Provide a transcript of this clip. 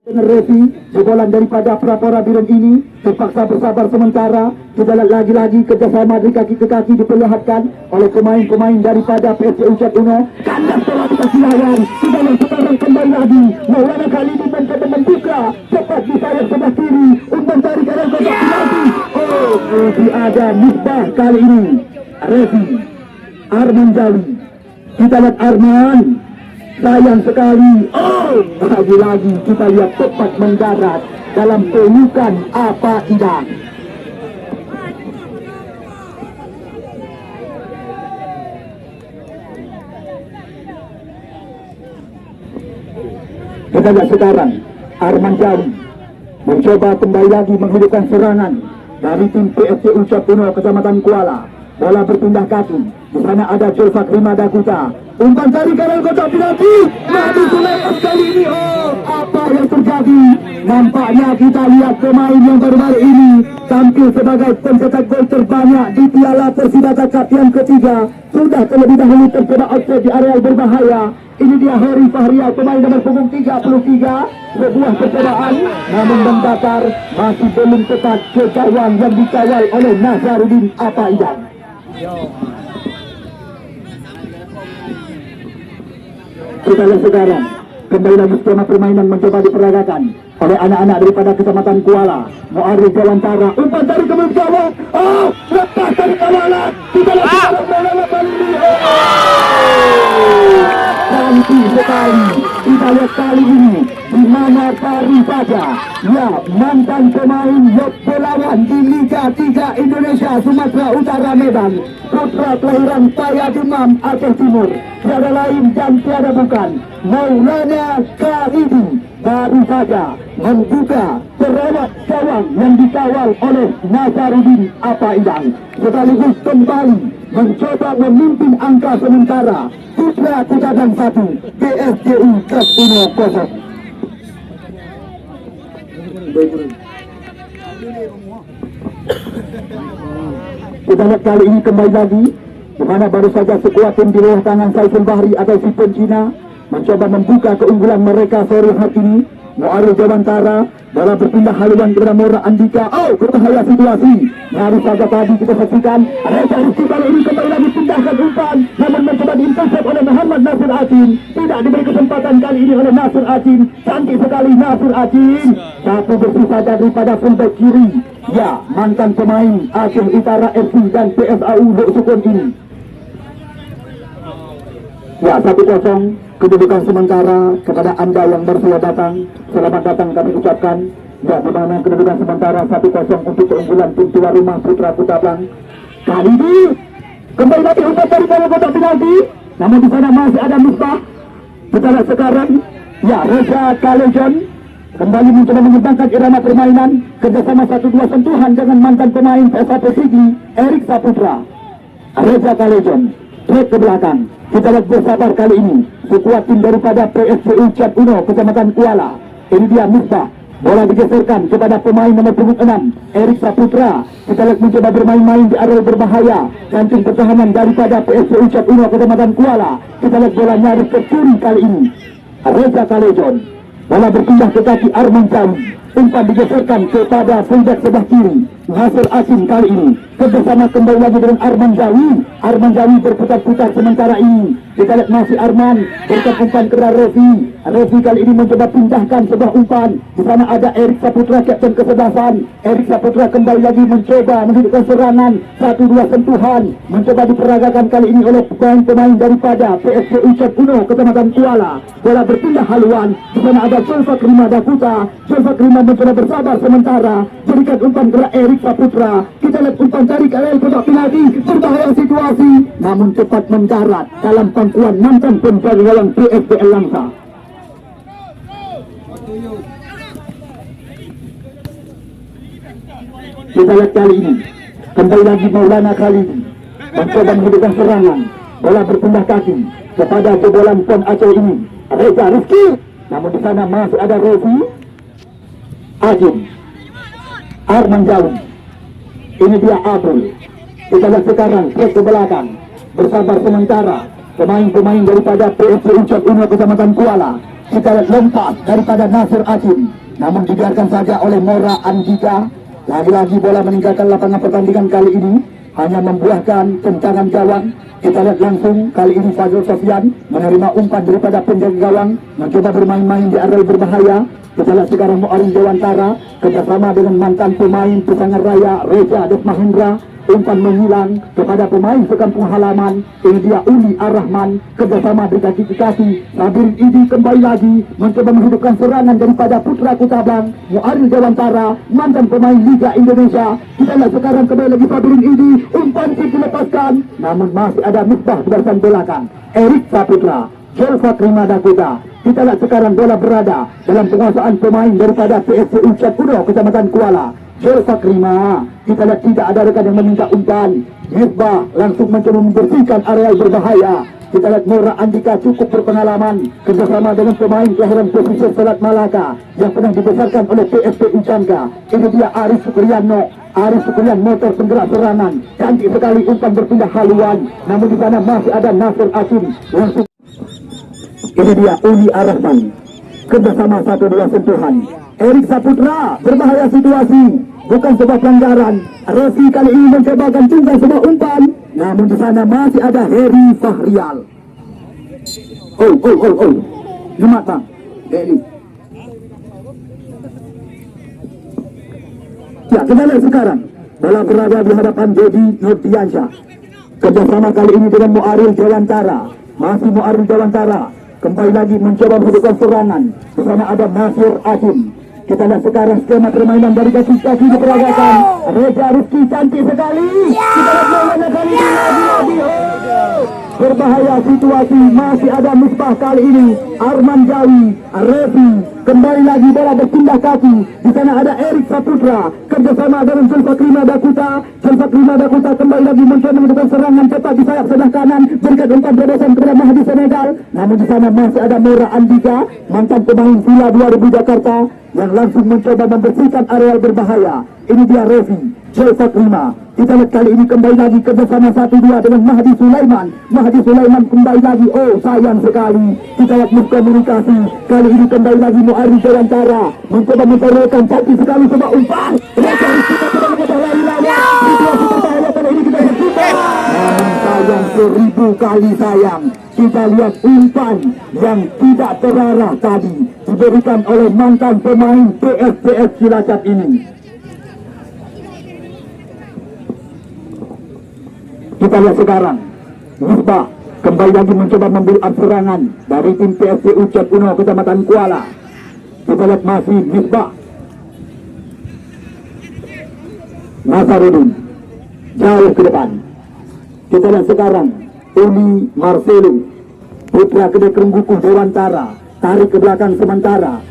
Refi, jebolan daripada Prapora Biren ini terpaksa bersabar sementara. Kita lihat lagi-lagi kerjasama dari kaki ke kaki diperlihatkan oleh pemain-pemain daripada PSC Ucat Uno. Kandas telah dikasih lawan. Kita lihat sekarang kembali lagi. Maulana kali ini mencoba membuka cepat di sayap sebelah kiri. Umpan tarik arah kotak penalti. Oh, ada Misbah kali ini. Refi, Arman Jawi. Kita lihat Arman. Sayang sekali. Oh, lagi-lagi kita lihat tepat mendarat dalam pelukan Apa Idang. Kita lihat sekarang Arman Jawi mencoba kembali lagi menghidupkan serangan dari tim PSC Ucat Uno Kecamatan Kuala. Bola berpindah kaki. Di sana ada Julfak Rima Dakuta. Umpan tarik ke dalam kotak penalti. Nabi Sulaiman kali ini. Oh, apa yang terjadi? Nampaknya kita lihat pemain yang baru-baru ini tampil sebagai pencetak gol terbanyak di Piala Persidata Cup yang ketiga. Sudah terlebih dahulu terkena offside di areal berbahaya. Ini dia Heri Fahrial, pemain nomor punggung 33. Sebuah percobaan namun membakar, masih belum tepat ke gawang yang dikawal oleh Nazarudin Apa Idang. Kita lihat sekarang kembali lagi skema permainan mencoba diperagakan oleh anak-anak daripada Kecamatan Kuala. Muarif Jawantara, umpan dari ke gawang. Oh, lepas dari kawalan. Kita lihat sekarang bola kali ini. Cantik sekali. Kita lihat kali ini di mana baru saja ya mantan pemain Pelawan di Liga 3 Indonesia Sumatera Utara Medan, putra kelahiran Paya Demam Aceh Timur, tiada lain dan tiada bukan Maulana Khalidi, baru saja membuka terowak gawang yang dikawal oleh Nazarudin Apa Idang, sekaligus kembali mencoba memimpin angka sementara Putra Kutadang 1 PSCU Club Uno 0. Kita lihat kali ini kembali lagi di mana baru saja sekuat tim di bawah tangan Saiful Bahri atau Sipon Cina mencoba membuka keunggulan mereka sore hari ini. Muarif Jawantara, bola berpindah haluan kepada Mora Andika. Oh, berbahaya situasi. Baru saja tadi kita saksikan Reza Rizky kali ini kembali lagi pindahkan umpan, namun mencoba diintersep oleh Muhammad Nasir Acin. Tidak diberi kesempatan kali ini oleh Nasir Acin. Cantik sekali Nasir Acin. Satu bersih saja daripada fullback kiri. Ya, mantan pemain Aceh Utara FC dan PSAU Lok Sukun ini. Ya, 1-0 kedudukan sementara kepada Anda yang baru saja datang. Selamat datang kami ucapkan. Ya, di mana kedudukan sementara 1-0 untuk keunggulan tim tuan rumah Putra Kutadang. Kali ini kembali lagi umpan dari bawah kotak penalti. Namun di sana masih ada Misbah. Kita lihat sekarang ya Reza Kalejon kembali mencoba mengembangkan irama permainan kerjasama 1-2 sentuhan dengan mantan pemain PSAP Sigi Erik Saputra. Reza Kalejon trek ke belakang. Kita lihat bersabar kali ini sekuat tim daripada PSC Ucat Uno Kecamatan Kuala. Ini dia Misbah. Bola digeserkan kepada pemain nomor punggung 6 Erik Saputra. Kita lihat mencoba bermain-main di area berbahaya. Kantung pertahanan daripada PSC Ucat Uno Kecamatan Kuala. Kita lihat bola nyaris ke kiri kali ini. Reza Kalejon. Bola berpindah ke kaki Arman Jawi. Umpan digeserkan kepada fullback sebelah kiri Nasir Acin kali ini. Kerjasama kembali lagi dengan Arman Jawi. Arman Jawi berputar-putar sementara ini. Kita lihat masih Arman berikan umpan kepada Refi. Refi kali ini mencoba pindahkan sebuah umpan. Di sana ada Erik Saputra, kapten kesebelasan. Erik Saputra kembali lagi mencoba menghidupkan serangan. 1-2 sentuhan mencoba diperagakan kali ini oleh pemain daripada PSC Ucat Uno Kecamatan Kuala. Bola berpindah haluan. Di sana ada Julfak Rima Dakuta. Julfak Rima mencoba bersabar sementara. Berikan umpan kepada Erik Saputra. Kita lihat umpan tarik areal kotak penalti. Berbahaya situasi, namun cepat mendarat dalam pangkuan mantan penjaga gawang PSPL Langsa. Kita lihat kali ini kembali lagi Maulana Khalidi mencoba menghidupkan serangan. Bola berpindah kaki kepada jebolan Pon Aceh ini Reza Rizky. Namun di sana masih ada Refi Ajin, Arman Jawi. Ini dia Abdul. Kita lihat sekarang ke belakang. Bersabar sementara pemain-pemain daripada PSC Ucat Uno Kecamatan Kuala. Kita lihat lompat daripada Nasir Asim, namun dibiarkan saja oleh Mora Andika. Lagi-lagi bola meninggalkan lapangan pertandingan kali ini, hanya membuahkan tendangan gawang. Kita lihat langsung kali ini Fazil Sofian menerima umpan daripada penjaga gawang, mencoba bermain-main di area berbahaya. Kita lihat sekarang Muarin Dewantara kerjasama dengan mantan pemain Pesangan Raya Reza Des Mahendra. Umpan menghilang kepada pemain sekampung halaman. Ini dia Uli Ar-Rahman kerjasama di kaki-kaki. Sabirin Idi kembali lagi mencoba menghidupkan serangan daripada Putra Kutabang. Muarin Dewantara mantan pemain Liga Indonesia. Kita lihat sekarang kembali lagi Sabirin Idi. Umpan dilepaskan, namun masih ada Misbah di barisan belakang. Erik Saputra, Jelfa Krima Dakota. Kita lihat sekarang bola berada dalam penguasaan pemain daripada PSC Ucap Kuno Kecamatan Kuala. Jelfa Krima, kita lihat tidak ada rekan yang meminta umpan. Misbah langsung mencoba membersihkan area berbahaya. Kita lihat Mora Andika cukup berpengalaman kerjasama dengan pemain kelahiran pesisir Selat Malaka yang pernah dibesarkan oleh PSP Ucanka. Ini dia Aris Sukriano. Aris Sukrian motor penggerak serangan. Cantik sekali umpan berpindah haluan. Namun di sana masih ada Nasir Asim. Langsung ini dia Uli Ar-Rahman kerjasama 1-2 sentuhan. Erik Saputra berbahaya situasi, bukan sebuah pelanggaran. Refi kali ini mencoba gantungkan sebuah umpan, namun di sana masih ada Heri Fahrial. Jumat bang Deli. Ya, kita lihat sekarang bola berada di hadapan Dedi Nurdiansyah. Kerjasama kali ini dengan Muaril Dewantara. Masih Muaril Dewantara kembali lagi mencoba menghidupkan serangan. Di sana ada Nasir Asim. Kita lihat sekarang skema permainan dari kaki-kaki diperagakan. Reza Rizky cantik sekali. Kita lihat bagaimana kali ini lagi. Berbahaya situasi, masih ada Misbah kali ini. Arman Jawi, Revi, kembali lagi bola berpindah kaki. Di sana ada Erik Saputra kerjasama dengan Jelfa Krima Dakota. Jelfa Krima Dakota kembali lagi mencoba menentukan serangan tepat di sayap sebelah kanan. Berikan umpan bebasan kepada Mahdi Senegal. Namun di sana masih ada Mora Andika, mantan pemain Villa 2000 Jakarta, yang langsung mencoba membersihkan areal berbahaya. Ini dia Revi, Jelfa Krima. Kita lihat kali ini kembali lagi kerjasama 1-2 dengan Mahdi Sulaiman. Mahdi Sulaiman kembali lagi. Oh sayang sekali. Kita lihat miskomunikasi. Kali ini kembali lagi Muarif Dewantara mencoba memperolehkan cantik sekali sebuah umpan. Mereka kita coba mencoba lari-lari. Situasi berbahaya kali ini kita lakukan. Namun sayang 1000 kali sayang. Kita lihat umpan yang tidak terarah tadi diberikan oleh mantan pemain PSPS Cilacap ini. Kita lihat sekarang Misbah kembali lagi mencoba membuild serangan dari tim PSC Ucap Uno Kecamatan Kuala. Kita lihat masih Misbah, Nasarudin jauh ke depan. Kita lihat sekarang Uli Marcelo, Putra Kedai Kerengguku Dewantara tarik ke belakang sementara.